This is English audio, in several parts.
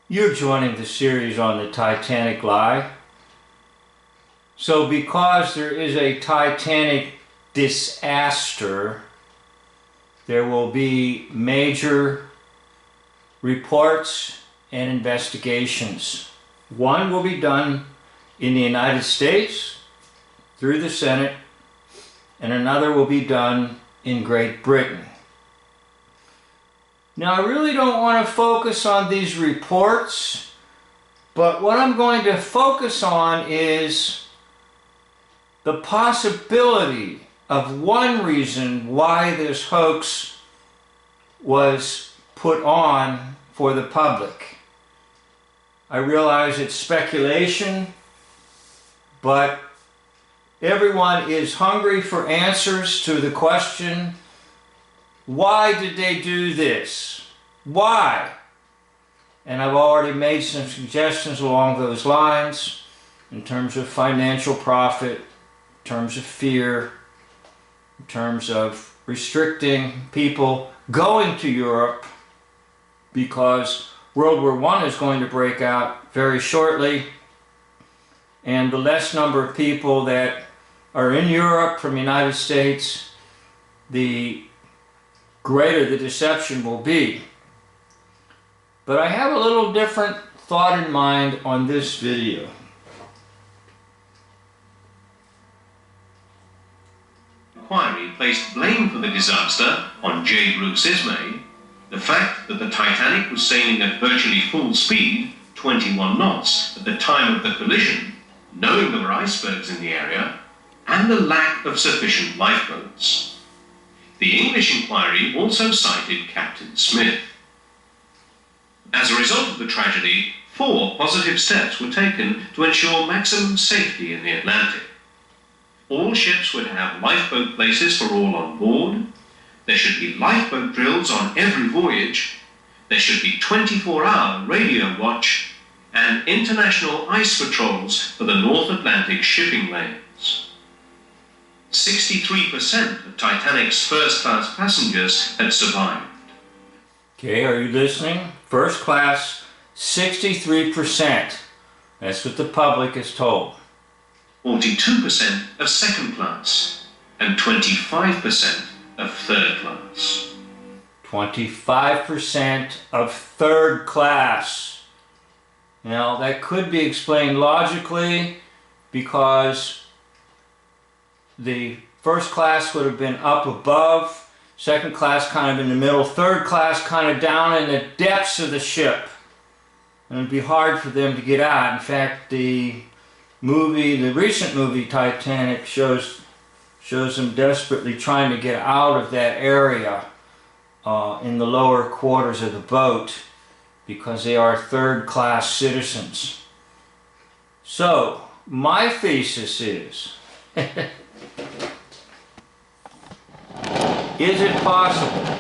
You're joining the series on the Titanic Lie. So because there is a Titanic disaster, there will be major reports and investigations. One will be done in the United States through the Senate, and another will be done in Great Britain. Now, I really don't want to focus on these reports, but what I'm going to focus on is the possibility of one reason why this hoax was put on for the public. I realize it's speculation, but everyone is hungry for answers to the question, why did they do this? Why? And I've already made some suggestions along those lines in terms of financial profit, in terms of fear, in terms of restricting people going to Europe because World War I is going to break out very shortly, and the less number of people that are in Europe from the United States, the greater the deception will be. But I have a little different thought in mind on this video. Inquiry placed blame for the disaster on J. Bruce Ismay. The fact that the Titanic was sailing at virtually full speed, 21 knots, at the time of the collision, knowing there were icebergs in the area, and the lack of sufficient lifeboats. The English inquiry also cited Captain Smith. As a result of the tragedy, 4 positive steps were taken to ensure maximum safety in the Atlantic. All ships would have lifeboat places for all on board. There should be lifeboat drills on every voyage. There should be 24-hour radio watch and international ice patrols for the North Atlantic shipping lanes. 63% of Titanic's first-class passengers had survived. Okay, are you listening? First class, 63%. That's what the public is told. 42% of second class and 25% of third class. 25% of third class. Now, that could be explained logically because the first class would have been up above, second class kind of in the middle, third class kind of down in the depths of the ship. And it would be hard for them to get out. In fact, the recent movie Titanic shows them desperately trying to get out of that area in the lower quarters of the boat because they are third class citizens. So, my thesis is, is it possible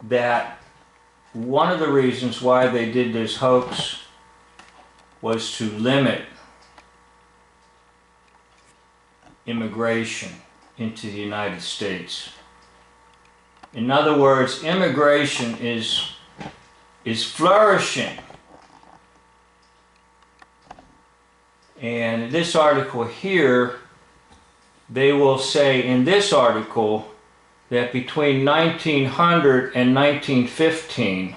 that one of the reasons why they did this hoax was to limit immigration into the United States? In other words, immigration is flourishing. And in this article here, they will say in this article that between 1900 and 1915,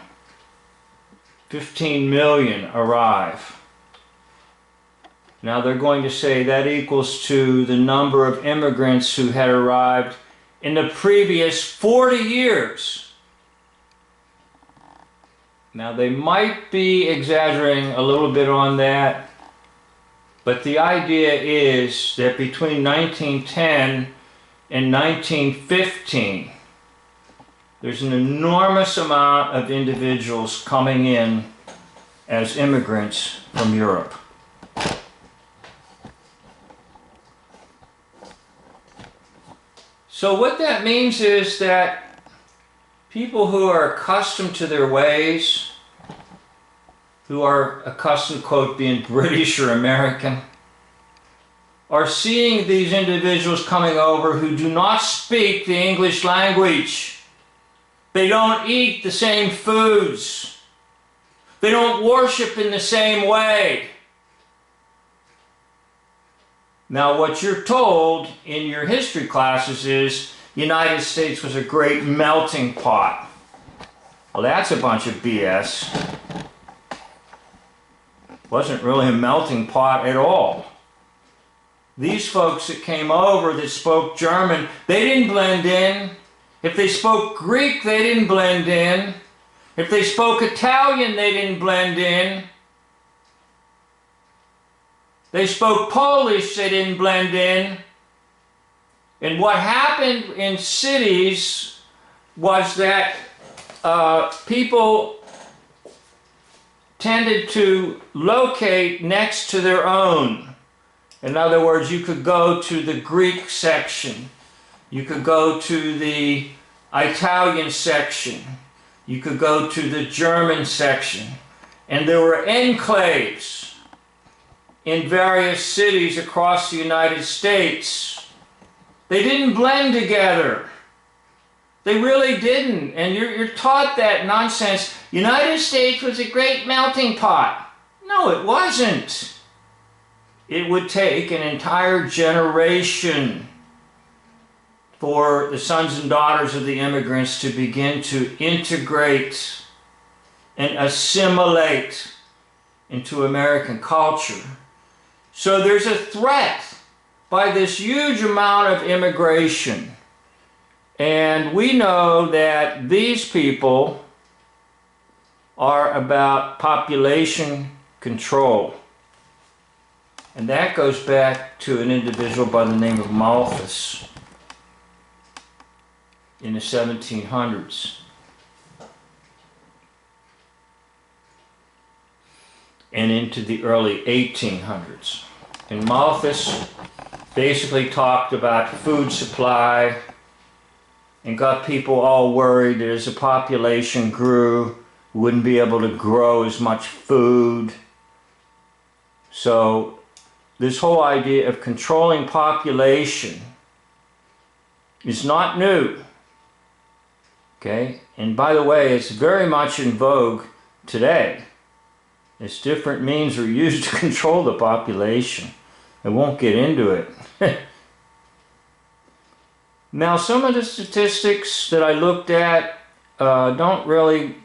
15 million arrive. Now they're going to say that equals to the number of immigrants who had arrived in the previous 40 years. Now they might be exaggerating a little bit on that, but the idea is that between 1910 and 1915, there's an enormous amount of individuals coming in as immigrants from Europe. So what that means is that people who are accustomed to their ways, who are accustomed, quote, being British or American, are seeing these individuals coming over who do not speak the English language. They don't eat the same foods. They don't worship in the same way. Now, what you're told in your history classes is the United States was a great melting pot. Well, that's a bunch of BS. It wasn't really a melting pot at all. These folks that came over that spoke German, they didn't blend in. If they spoke Greek, they didn't blend in. If they spoke Italian, they didn't blend in. They spoke Polish, they didn't blend in. And what happened in cities was that people tended to locate next to their own. In other words, you could go to the Greek section. You could go to the Italian section. You could go to the German section. And there were enclaves in various cities across the United States. They didn't blend together. They really didn't. And you're taught that nonsense. United States was a great melting pot. No, it wasn't. It would take an entire generation for the sons and daughters of the immigrants to begin to integrate and assimilate into American culture. So there's a threat by this huge amount of immigration. And we know that these people are about population control. And that goes back to an individual by the name of Malthus in the 1700s. And into the early 1800s. And Malthus basically talked about food supply and got people all worried that as the population grew, we wouldn't be able to grow as much food. So this whole idea of controlling population is not new. Okay? And by the way, it's very much in vogue today. As different means are used to control the population. I won't get into it. Now, some of the statistics that I looked at don't really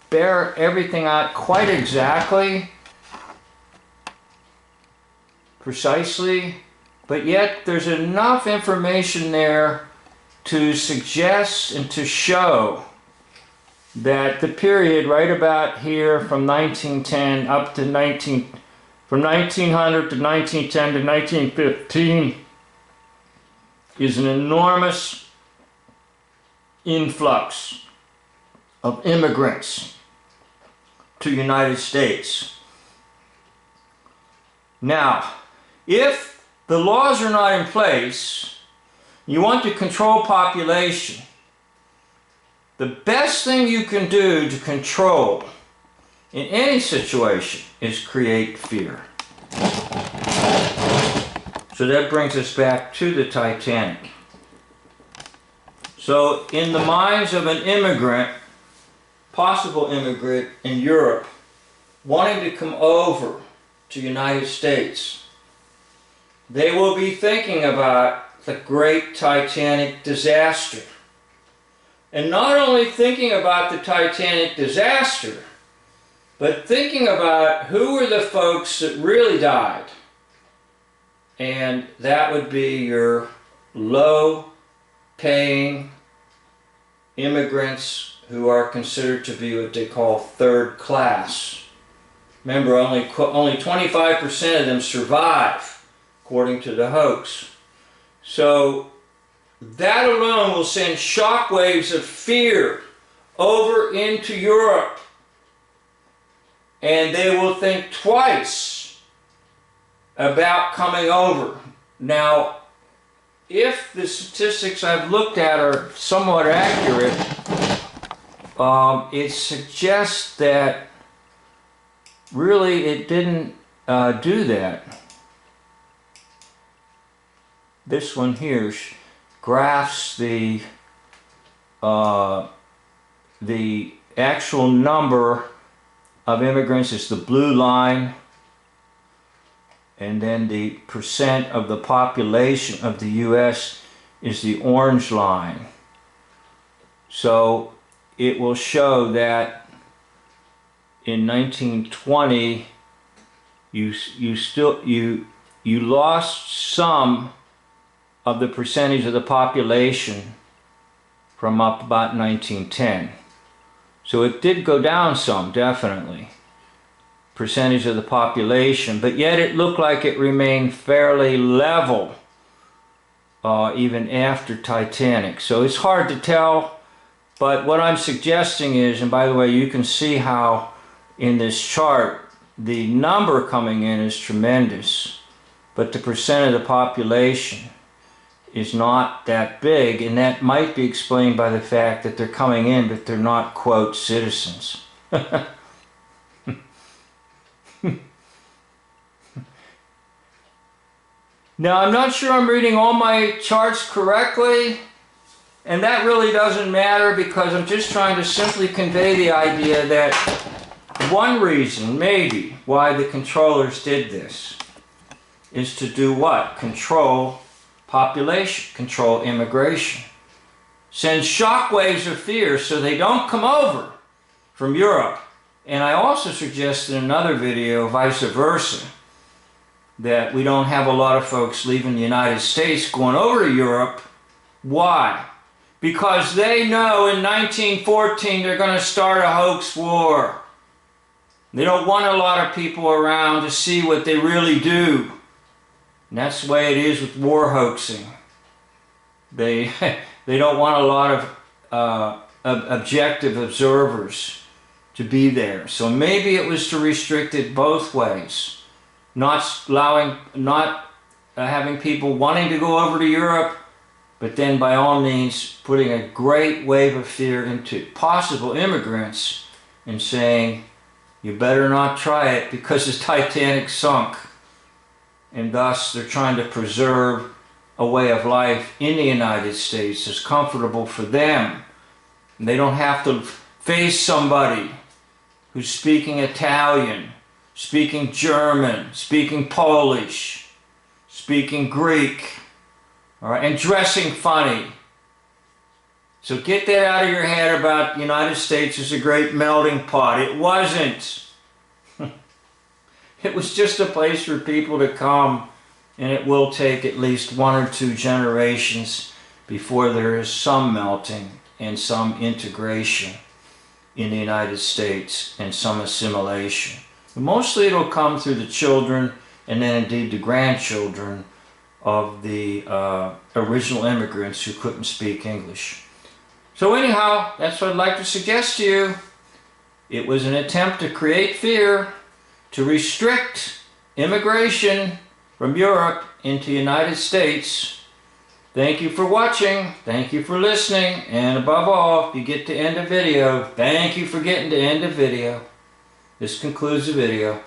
bear everything out quite exactly, precisely, but yet there's enough information there to suggest and to show that the period right about here from 1910 up to from 1900 to 1910 to 1915 is an enormous influx of immigrants to the United States. Now, if the laws are not in place, you want to control population, the best thing you can do to control in any situation is create fear. So that brings us back to the Titanic. So in the minds of an immigrant, possible immigrant in Europe, wanting to come over to the United States, they will be thinking about the great Titanic disaster. And not only thinking about the Titanic disaster, but thinking about who were the folks that really died. And that would be your low-paying immigrants who are considered to be what they call third class. Remember, only 25% of them survive, according to the Hoax. So that alone will send shockwaves of fear over into Europe. And they will think twice about coming over. Now, if the statistics I've looked at are somewhat accurate, it suggests that really it didn't do that. This one here graphs the actual number of immigrants is the blue line, and then the percent of the population of the U.S. is the orange line. So it will show that in 1920 you lost some of the percentage of the population from up about 1910. So it did go down some, definitely, percentage of the population, but yet it looked like it remained fairly level even after Titanic. So it's hard to tell, but what I'm suggesting is, and by the way, you can see how in this chart the number coming in is tremendous, but the percent of the population is not that big, and that might be explained by the fact that they're coming in, but they're not, quote, citizens. Now, I'm not sure I'm reading all my charts correctly, and that really doesn't matter because I'm just trying to simply convey the idea that one reason, maybe, why the controllers did this is to do what? Control population, control immigration. Send shockwaves of fear so they don't come over from Europe. And I also suggested in another video, vice versa, that we don't have a lot of folks leaving the United States going over to Europe. Why? Because they know in 1914 they're going to start a hoax war. They don't want a lot of people around to see what they really do. And that's the way it is with war hoaxing. They don't want a lot of objective observers to be there. So maybe it was to restrict it both ways. Not having people wanting to go over to Europe, but then by all means putting a great wave of fear into possible immigrants and saying, you better not try it because the Titanic sunk. And thus they're trying to preserve a way of life in the United States that's comfortable for them. And they don't have to face somebody who's speaking Italian, speaking German, speaking Polish, speaking Greek, all right, and dressing funny. So get that out of your head about the United States as a great melting pot. It wasn't. It was just a place for people to come, and it will take at least 1 or 2 generations before there is some melting and some integration in the United States and some assimilation. Mostly it'll come through the children and then indeed the grandchildren of the original immigrants who couldn't speak English. So anyhow, that's what I'd like to suggest to you. It was an attempt to create fear, to restrict immigration from Europe into the United States. Thank you for watching, thank you for listening, and above all, if you get to end a video, thank you for getting to end a video. This concludes the video.